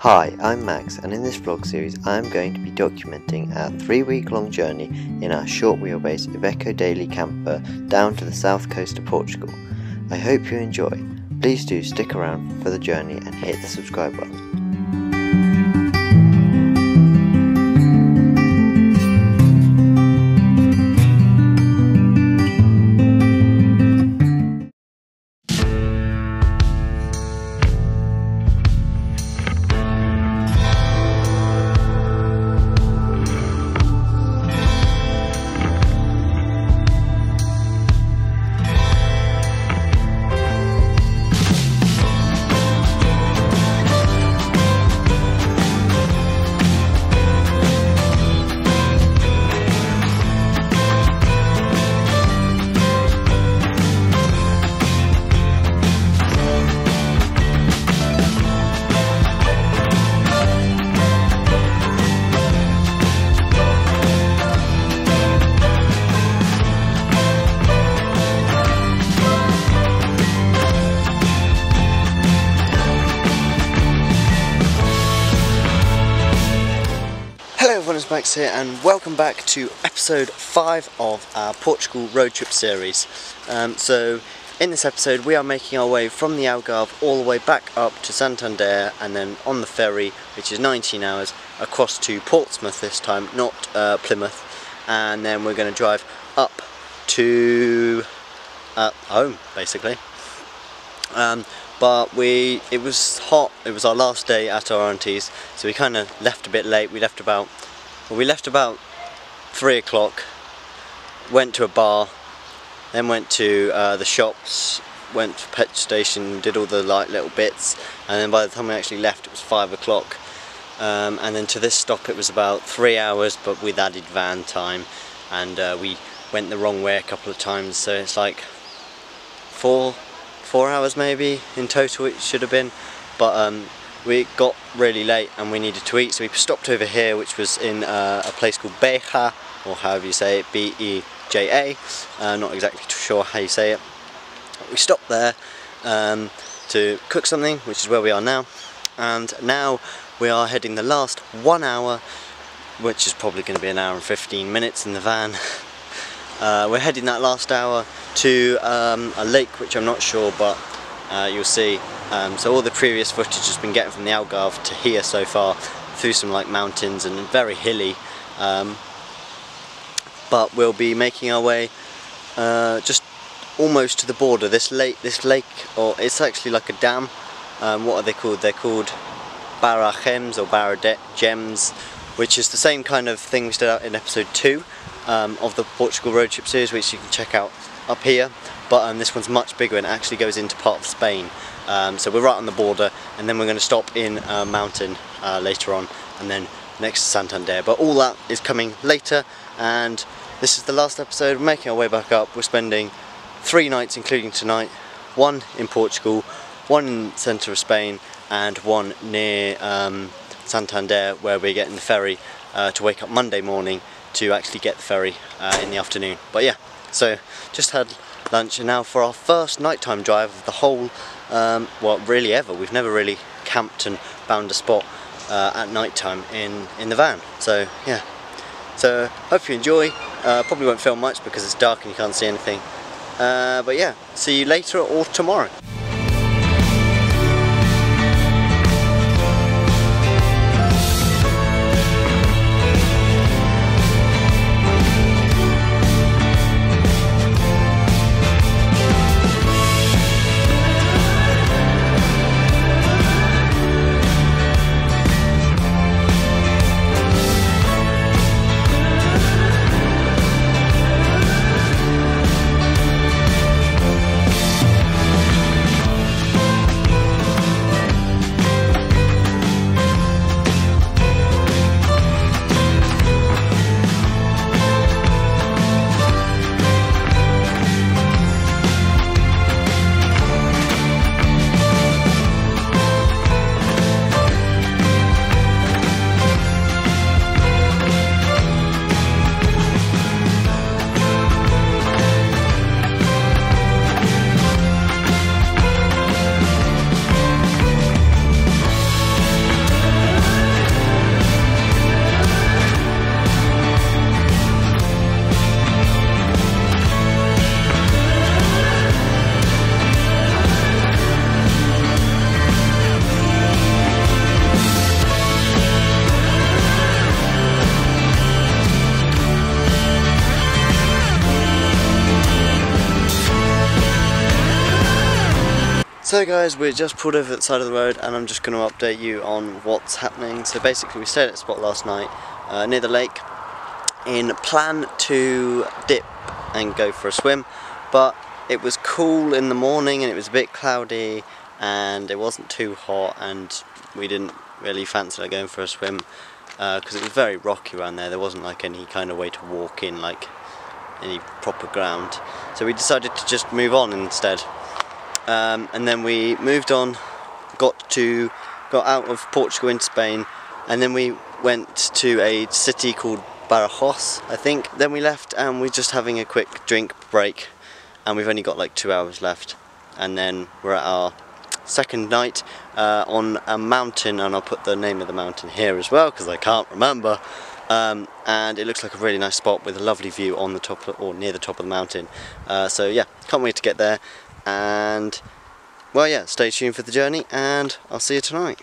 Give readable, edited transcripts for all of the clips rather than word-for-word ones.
Hi, I'm Max, and in this vlog series I am going to be documenting our 3-week-long journey in our short wheelbase Ep.5 daily camper down to the south coast of Portugal. I hope you enjoy. Please do stick around for the journey and hit the subscribe button. Hello everyone, it's Max here and welcome back to episode 5 of our Portugal road trip series. So in this episode we are making our way from the Algarve all the way back up to Santander and then on the ferry, which is 19 hours, across to Portsmouth this time, not Plymouth, and then we're going to drive up to home basically. But it was hot, it was our last day at our auntie's, so we kind of left a bit late. We left about 3 o'clock, went to a bar, then went to the shops, went to the petrol station, did all the little bits, and then by the time we actually left it was 5 o'clock. And then to this stop it was about 3 hours, but with added van time, and we went the wrong way a couple of times, so it's like 4 hours maybe in total it should have been. But we got really late and we needed to eat, so we stopped over here, which was in a place called Beja, or however you say it, B-E-J-A, not exactly sure how you say it. We stopped there to cook something, which is where we are now, and now we are heading the last 1 hour, which is probably going to be an hour and 15 minutes in the van. We're heading that last hour to a lake, which I'm not sure, but you'll see. So all the previous footage has been getting from the Algarve to here so far, through some mountains and very hilly. But we'll be making our way just almost to the border. This lake, or it's actually like a dam. What are they called? They're called Barragems or Barragems, which is the same kind of thing we did out in episode 2 of the Portugal road trip series, which you can check out up here. But this one's much bigger and actually goes into part of Spain. So we're right on the border, and then we're going to stop in a mountain later on, and then next to Santander. But all that is coming later, and this is the last episode. We're making our way back up. We're spending 3 nights, including tonight, 1 in Portugal, 1 in the centre of Spain, and 1 near Santander, where we're getting the ferry to wake up Monday morning to actually get the ferry in the afternoon. But yeah, so just had lunch, and now for our first nighttime drive of the whole, well, really ever. We've never really camped and found a spot at nighttime in the van. So yeah, so hope you enjoy. Probably won't film much because it's dark and you can't see anything. But yeah, see you later or tomorrow. So guys, we're just pulled over at the side of the road and I'm just going to update you on what's happening. So basically we stayed at a spot last night near the lake in plan to dip and go for a swim, but it was cool in the morning and it was a bit cloudy and it wasn't too hot and we didn't really fancy like going for a swim because it was very rocky around there. There wasn't like any kind of way to walk in, like any proper ground, so we decided to just move on instead. And then we moved on, got out of Portugal into Spain, and then we went to a city called Badajoz, I think. Then we left and we're just having a quick drink break, and we've only got like 2 hours left. And then we're at our second night on a mountain, and I'll put the name of the mountain here as well because I can't remember. And it looks like a really nice spot with a lovely view on the top or near the top of the mountain. So yeah, can't wait to get there. And well, yeah, stay tuned for the journey and I'll see you tonight.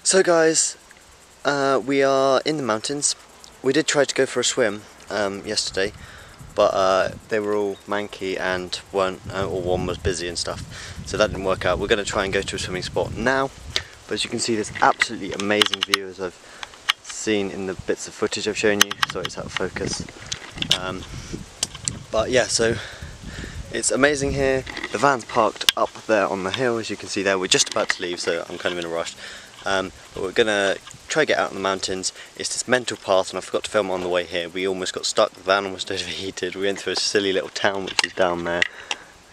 So guys, we are in the mountains. We did try to go for a swim yesterday, but they were all manky and weren't, or one was busy and stuff, so that didn't work out. We're going to try and go to a swimming spot now, but as you can see, this absolutely amazing view, as I've seen in the bits of footage I've shown you. Sorry, it's out of focus. But yeah, so it's amazing here. The van's parked up there on the hill, as you can see there. We're just about to leave, so I'm kind of in a rush. But we're gonna try to get out in the mountains. It's this mental path, and I forgot to film on the way here. We almost got stuck, the van almost overheated. We went through a silly little town which is down there,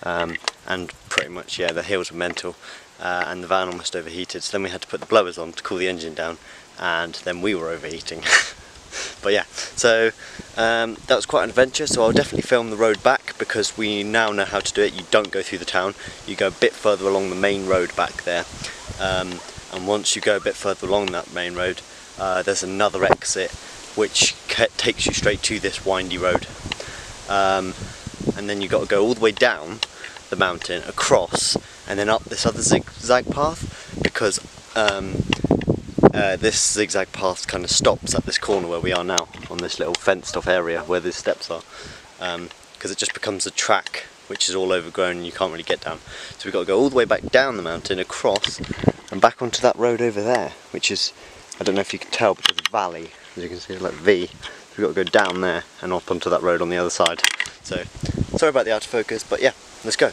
and pretty much, yeah, the hills were mental, and the van almost overheated, so then we had to put the blowers on to cool the engine down, and then we were overheating. But yeah, so that was quite an adventure, so I'll definitely film the road back because we now know how to do it. You don't go through the town, you go a bit further along the main road back there. And once you go a bit further along that main road, there's another exit which takes you straight to this windy road. And then you've got to go all the way down the mountain, across, and then up this other zigzag path, because this zigzag path kind of stops at this corner where we are now, on this little fenced off area where the steps are, because it just becomes a track which is all overgrown and you can't really get down. So we've got to go all the way back down the mountain, across, and back onto that road over there, which is, I don't know if you can tell, but there's a valley, as you can see, like V. So we've got to go down there and up onto that road on the other side. So, sorry about the out of focus, but yeah, let's go.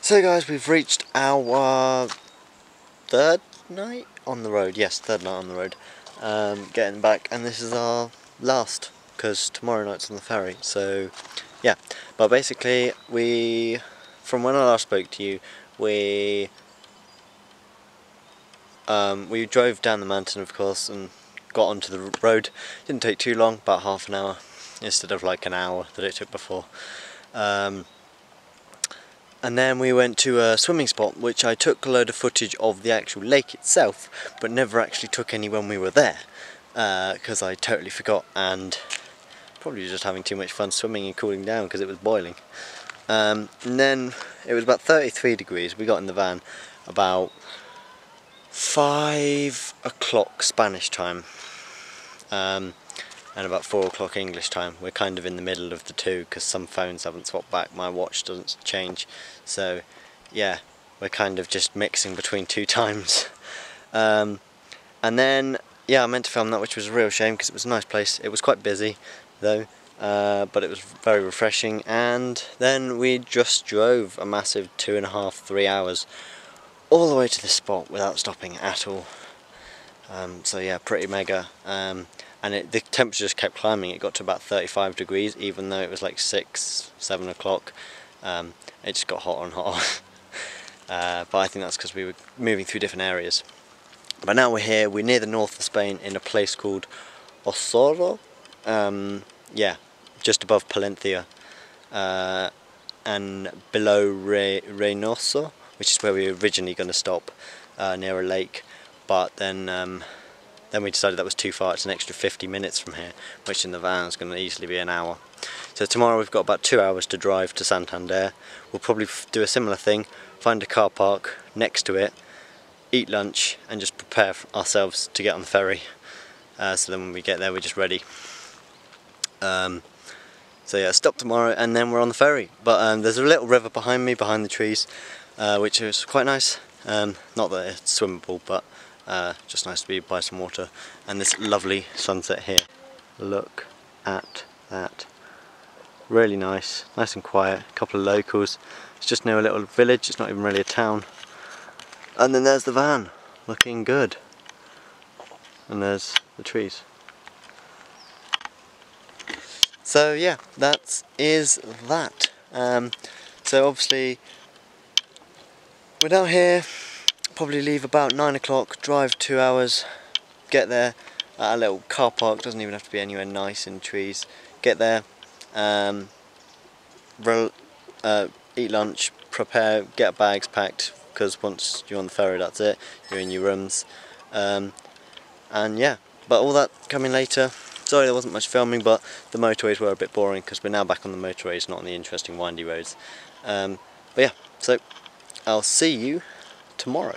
So guys, we've reached our third night on the road. Yes, third night on the road. Getting back, and this is our last, because tomorrow night's on the ferry. So yeah, but basically from when I last spoke to you, we drove down the mountain, of course, and got onto the road. Didn't take too long, about half an hour instead of like an hour that it took before. And then we went to a swimming spot, which I took a load of footage of the actual lake itself, but never actually took any when we were there, because I totally forgot, and probably just having too much fun swimming and cooling down because it was boiling. And then it was about 33 degrees. We got in the van about 5 o'clock Spanish time, and about 4 o'clock English time. We're kind of in the middle of the two because some phones haven't swapped back. My watch doesn't change, so yeah, we're kind of just mixing between two times. And then yeah, I meant to film that, which was a real shame because it was a nice place. It was quite busy though, but it was very refreshing. And then we just drove a massive 2.5–3 hours all the way to this spot without stopping at all. So yeah, pretty mega. And the temperature just kept climbing. It got to about 35 degrees, even though it was like 6–7 o'clock. It just got hotter and hotter. But I think that's because we were moving through different areas. But now we're here. We're near the north of Spain in a place called Osoro. Yeah, just above Palencia, and below Reynoso, which is where we were originally going to stop, near a lake. But then we decided that was too far. It's an extra 50 minutes from here, which in the van is going to easily be an hour. So tomorrow we've got about 2 hours to drive to Santander. We'll probably do a similar thing, find a car park next to it, eat lunch, and just prepare ourselves to get on the ferry. So then when we get there, we're just ready. So yeah, stop tomorrow, and then we're on the ferry. But there's a little river behind me, behind the trees, which is quite nice. Not that it's swimmable, but just nice to be by some water, and this lovely sunset here. Look at that. Really nice and quiet. A couple of locals. It's just near a little village. It's not even really a town. And then there's the van, looking good. And there's the trees. So yeah, that is that. So obviously we're down here. Probably leave about 9 o'clock, drive 2 hours, get there at a little car park, doesn't even have to be anywhere nice in trees. Get there, eat lunch, prepare, get bags packed, because once you're on the ferry that's it, you're in your rooms. And yeah, but all that coming later. Sorry there wasn't much filming, but the motorways were a bit boring because we're now back on the motorways, not on the interesting windy roads. But yeah, so I'll see you tomorrow.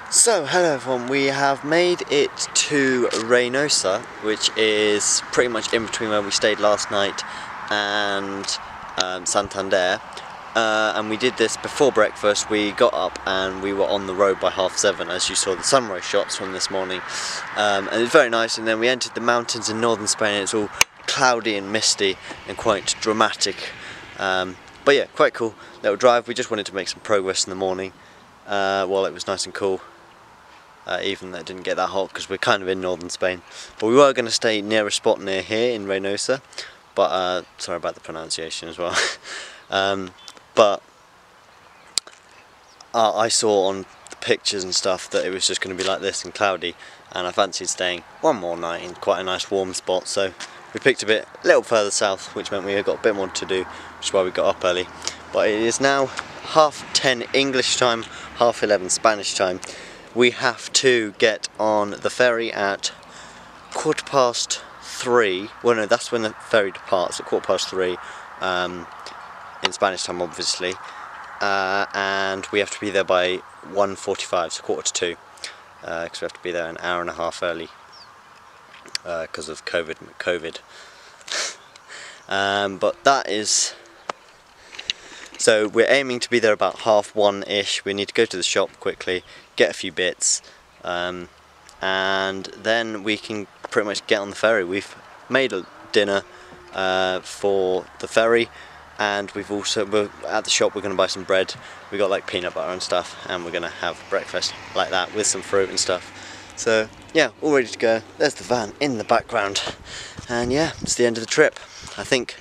So, hello everyone, we have made it to Reynosa, which is pretty much in between where we stayed last night and Santander. And we did this before breakfast. We got up and we were on the road by 7:30, as you saw the sunrise shots from this morning. And it was very nice, and then we entered the mountains in northern Spain, and it's all cloudy and misty and quite dramatic. But yeah, quite cool little drive. We just wanted to make some progress in the morning while it was nice and cool. Even though it didn't get that hot because we're kind of in northern Spain. But we were going to stay near a spot near here in Reynosa, but sorry about the pronunciation as well. But I saw on the pictures and stuff that it was just going to be like this and cloudy, and I fancied staying one more night in quite a nice warm spot, so we picked a little further south, which meant we got a bit more to do, which is why we got up early. But it is now 10:30 English time, 11:30 Spanish time. We have to get on the ferry at 3:15. Well no, that's when the ferry departs, at 3:15. in Spanish time obviously, and we have to be there by 1:45, so 1:45, because we have to be there an hour and a half early because of COVID. But that is, so we're aiming to be there about 1:30ish. We need to go to the shop quickly, get a few bits, and then we can pretty much get on the ferry. We've made a dinner for the ferry, and we're at the shop. We're going to buy some bread. We got like peanut butter and stuff, and we're going to have breakfast like that with some fruit and stuff. So yeah, all ready to go. There's the van in the background, and yeah, it's the end of the trip. I think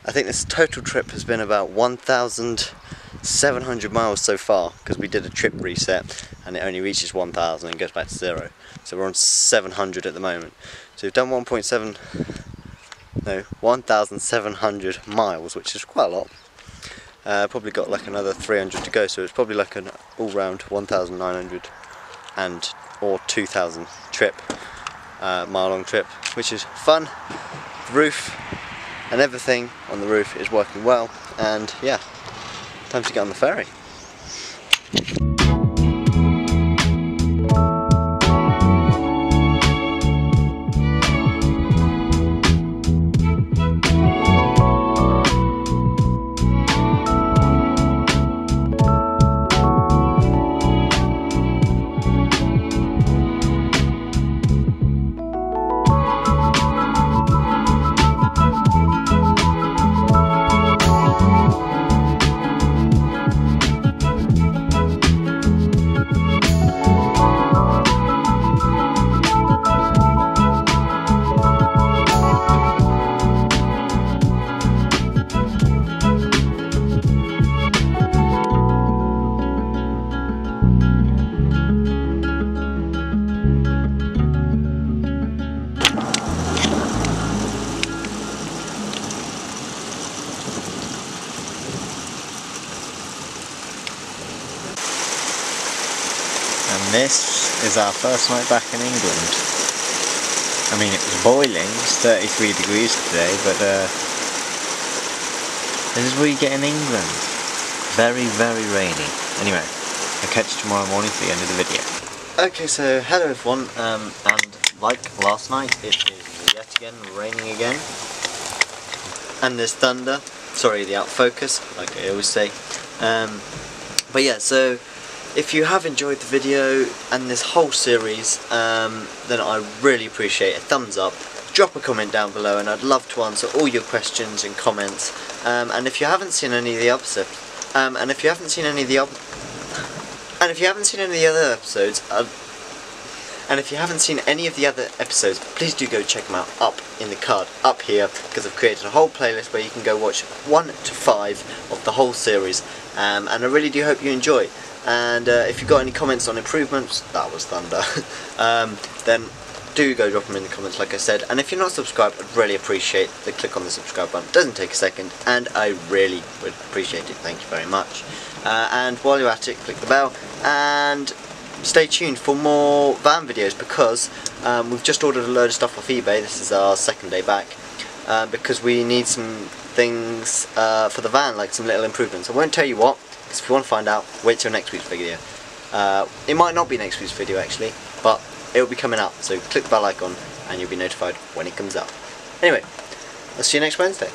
this total trip has been about 1,700 miles so far, because we did a trip reset and it only reaches 1,000 and goes back to 0. So we're on 700 at the moment. So we've done 1,700 miles, which is quite a lot. Probably got like another 300 to go, so it's probably like an all-round 1,900 or 2,000 trip, mile-long trip, which is fun. The roof and everything on the roof is working well, and yeah, time to get on the ferry. And this is our first night back in England. I mean, it was boiling, it's 33 degrees today, but this is what you get in England. Very, very rainy. Anyway, I'll catch you tomorrow morning for the end of the video. Okay, so hello everyone, and like last night, it is yet again raining again. And there's thunder. Sorry, the out focus, like I always say. But yeah, so if you have enjoyed the video and this whole series, then I really appreciate a thumbs up. Drop a comment down below, and I'd love to answer all your questions and comments. And if you haven't seen any of the episodes, and if you haven't seen any of the other episodes, please do go check them out up in the card up here, because I've created a whole playlist where you can go watch 1 to 5 of the whole series, and I really do hope you enjoy. And if you've got any comments on improvements, that was thunder, then do go drop them in the comments like I said. And if you're not subscribed, I'd really appreciate the click on the subscribe button. It doesn't take a second, and I really would appreciate it. Thank you very much. And while you're at it, click the bell and stay tuned for more van videos, because we've just ordered a load of stuff off eBay. This is our second day back, because we need some things for the van, like some little improvements. I won't tell you what, because if you want to find out, wait till next week's video. It might not be next week's video actually, but it'll be coming out, so click the bell icon and you'll be notified when it comes out. Anyway, I'll see you next Wednesday.